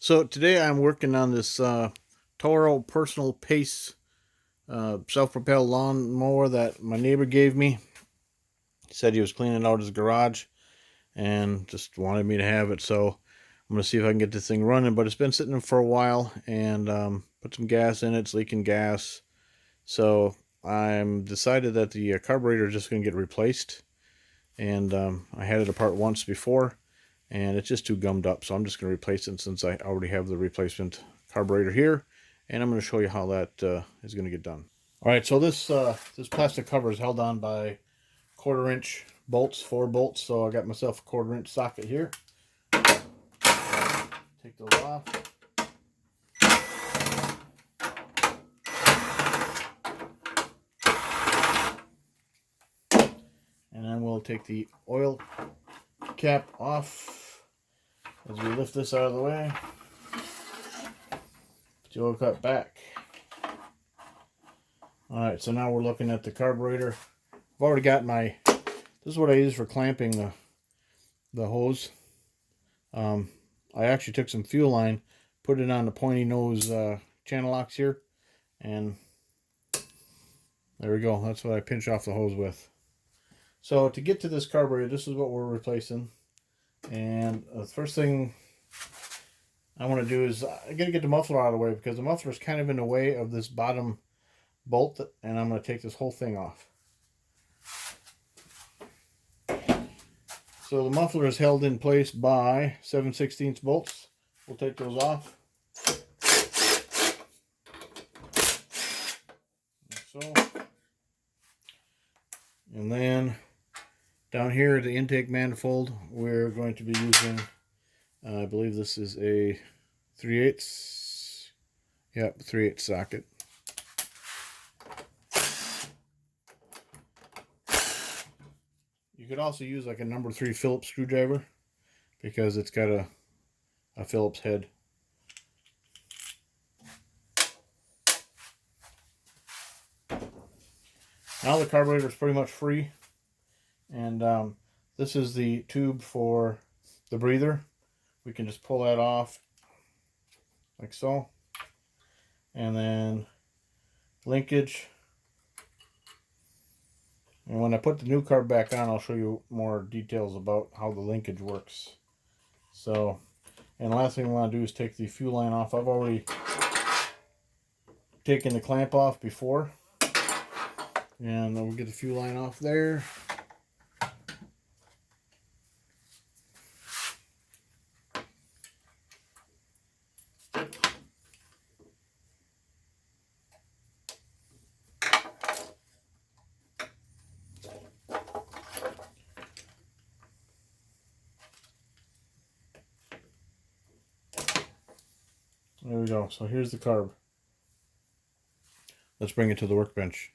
So today I'm working on this Toro personal pace self-propelled lawn mower that my neighbor gave me. He said he was cleaning out his garage and just wanted me to have it. So I'm going to see if I can get this thing running. But it's been sitting for a while and put some gas in it. It's leaking gas. So I'm decided that the carburetor is just going to get replaced. And I had it apart once before, and it's just too gummed up, so I'm just going to replace it since I already have the replacement carburetor here, and I'm going to show you how that is going to get done. Alright, so this plastic cover is held on by 1/4 inch bolts, 4 bolts, so I got myself a 1/4 inch socket here. Take those off. And then we'll take the oil cap off as we lift this out of the way. Put the oil cap back. Alright, so now we're looking at the carburetor. I've already got my, this is what I use for clamping the hose. I actually took some fuel line, put it on the pointy nose channel locks here, and there we go. That's what I pinch off the hose with. So to get to this carburetor, this is what we're replacing. And the first thing I want to do is I got to get the muffler out of the way, because the muffler is kind of in the way of this bottom bolt, and I'm going to take this whole thing off. So the muffler is held in place by 7/16 bolts. We'll take those off. Like so. And then down here, the intake manifold, we're going to be using, I believe this is a 3/8. Yep, 3/8 socket. You could also use like a number 3 Phillips screwdriver, because it's got a Phillips head. Now the carburetor is pretty much free, and this is the tube for the breather. We can just pull that off like so, and then linkage. And when I put the new carb back on, I'll show you more details about how the linkage works. So, and the last thing we want to do is take the fuel line off. I've already taken the clamp off before, and then we'll get the fuel line off there. There we go. So here's the carb. Let's bring it to the workbench.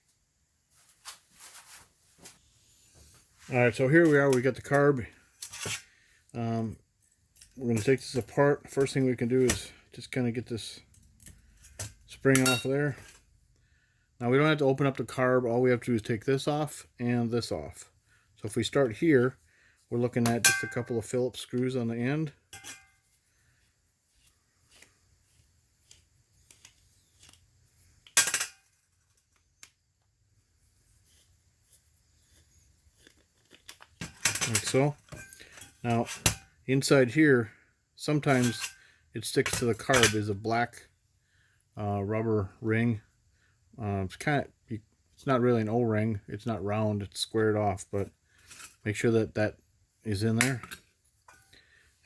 Alright, so here we are. We got the carb. We're going to take this apart. First thing we can do is just kind of get this spring off of there. Now we don't have to open up the carb. All we have to do is take this off and this off. So if we start here, we're looking at just a couple of Phillips screws on the end. Like so. Now inside here, sometimes it sticks to the carb, is a black rubber ring. It's not really an O-ring. It's not round. It's squared off, but make sure that that is in there.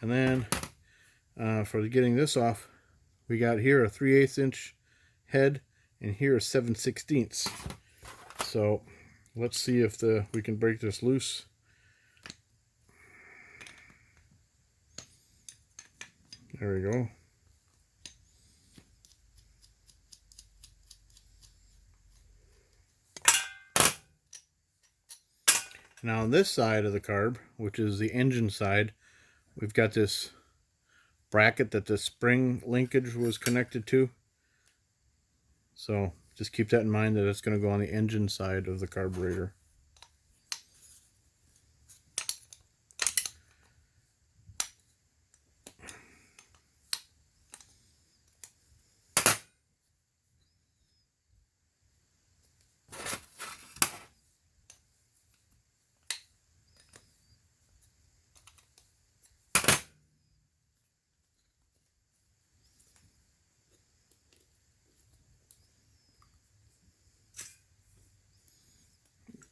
And then for getting this off, we got here a 3/8 inch head, and here a 7/16. So let's see if we can break this loose. There we go. Now on this side of the carb, which is the engine side, we've got this bracket that the spring linkage was connected to. So just keep that in mind, that it's going to go on the engine side of the carburetor.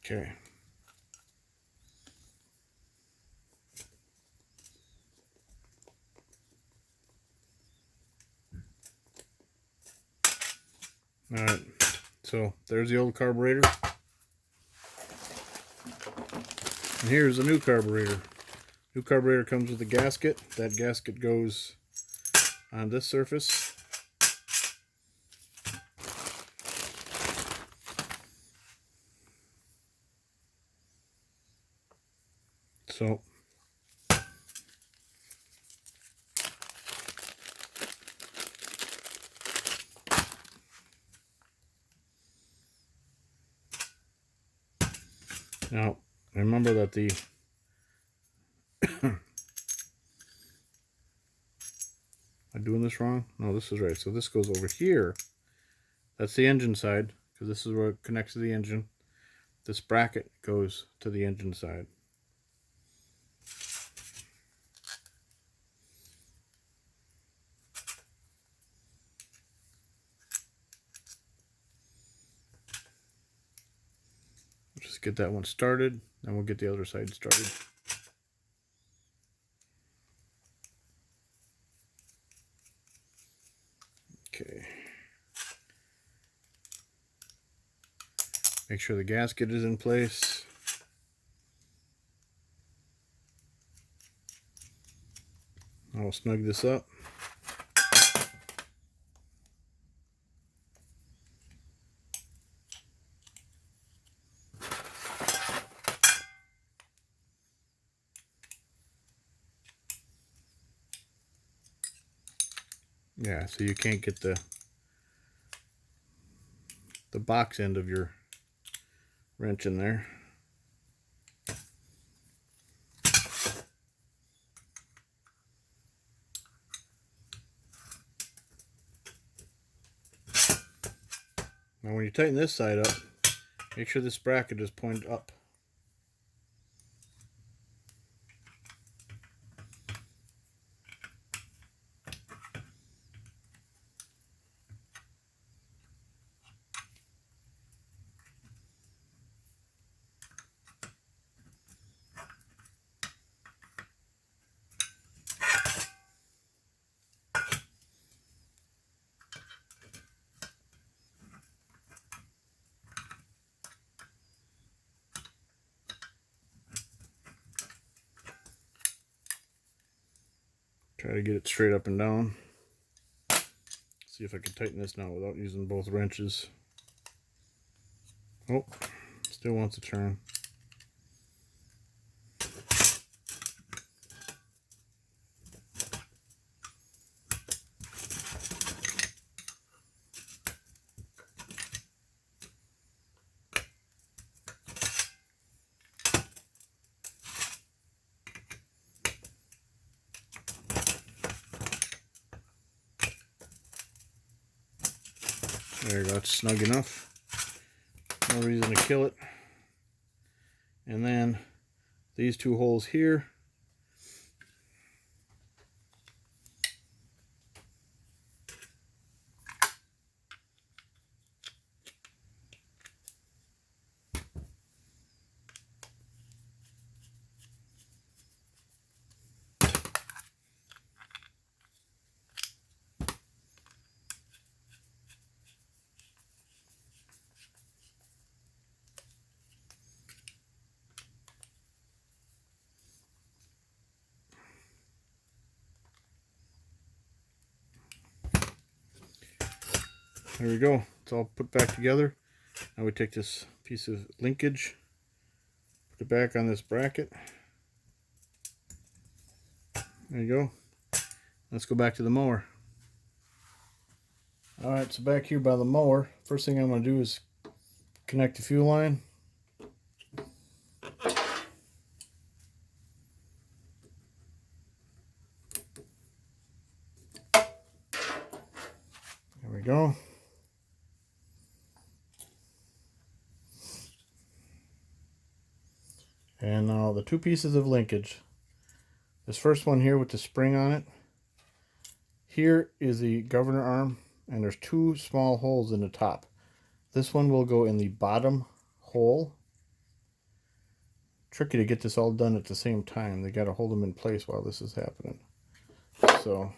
Okay. Alright, so there's the old carburetor. And here's a new carburetor. New carburetor comes with a gasket. That gasket goes on this surface. So now remember that the am I doing this wrong? No, this is right. So this goes over here. That's the engine side, because this is where it connects to the engine. This bracket goes to the engine side. Just get that one started, and we'll get the other side started. Okay. Make sure the gasket is in place. I'll snug this up. Yeah, so you can't get the box end of your wrench in there. Now when you tighten this side up, make sure this bracket is pointed up. Try to get it straight up and down. See if I can tighten this now without using both wrenches. Oh, still wants to turn. There you go, it's snug enough. No reason to kill it. And then these two holes here, there we go. It's all put back together. Now we take this piece of linkage, put it back on this bracket. There you go. Let's go back to the mower. Alright, so back here by the mower, first thing I'm going to do is connect the fuel line. There we go. And now the two pieces of linkage. This first one here with the spring on it. Here is the governor arm, and there's two small holes in the top. This one will go in the bottom hole, tricky to get this all done at the same time. They got to hold them in place while this is happening. So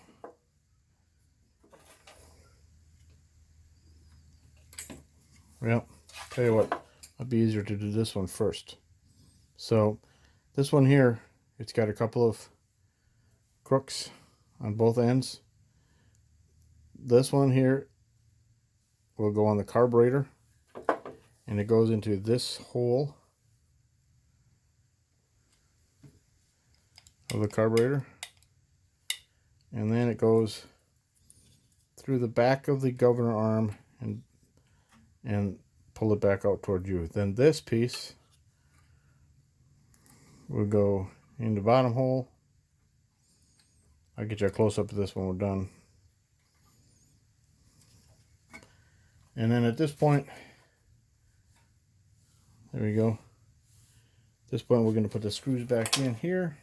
well, tell you what, it'll be easier to do this one first. So this one here, it's got a couple of crooks on both ends. This one here will go on the carburetor, and it goes into this hole of the carburetor, and then it goes through the back of the governor arm and pull it back out toward you. Then this piece will go in the bottom hole. I'll get you a close-up of this when we're done. And then at this point, there we go. At this point, we're going to put the screws back in here.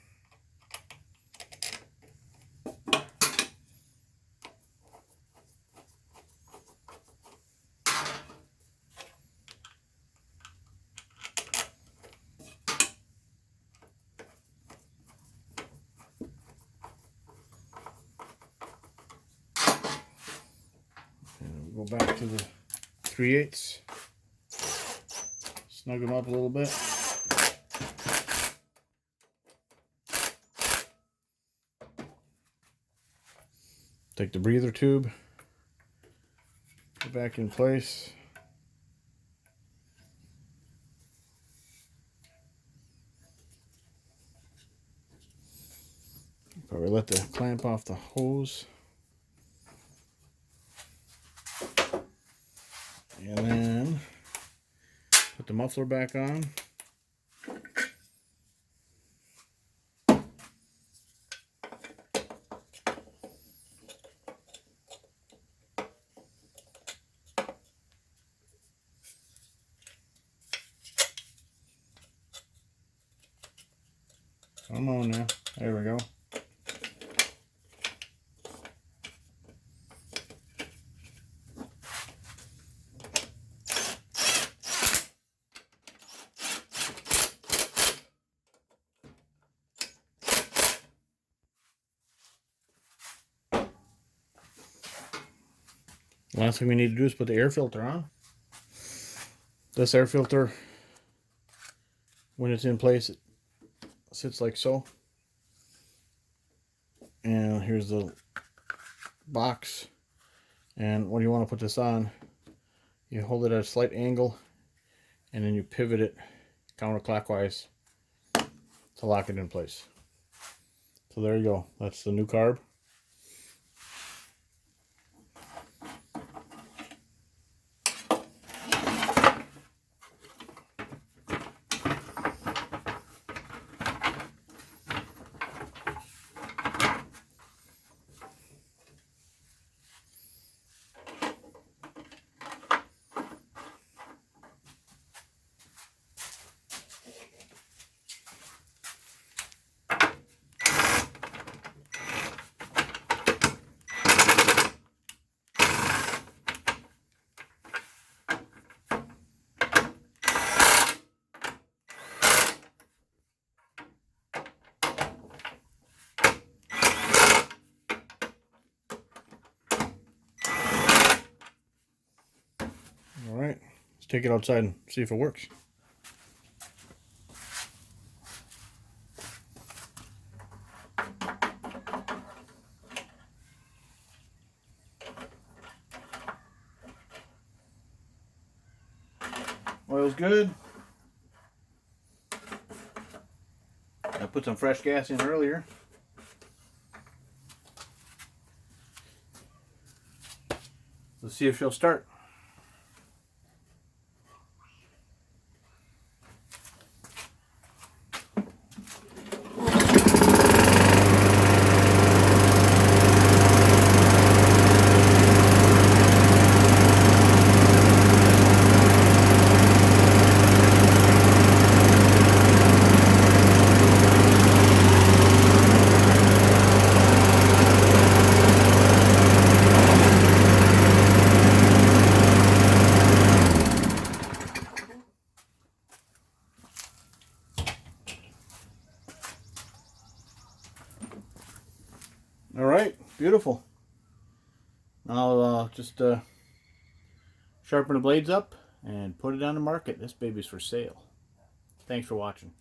And we'll go back to the 3/8. Snug them up a little bit. Take the breather tube, put it back in place. Probably let the clamp off the hose. And then put the muffler back on. Come on now. There we go. Last thing we need to do is put the air filter on. This air filter, when it's in place, it sits like so. And here's the box. And when you want to put this on, you hold it at a slight angle and then you pivot it counterclockwise to lock it in place. So there you go. That's the new carb. Alright, let's take it outside and see if it works. Oil's good. I put some fresh gas in earlier. Let's see if she'll start. beautiful. I'll just sharpen the blades up and put it on the market. This baby's for sale. Thanks for watching.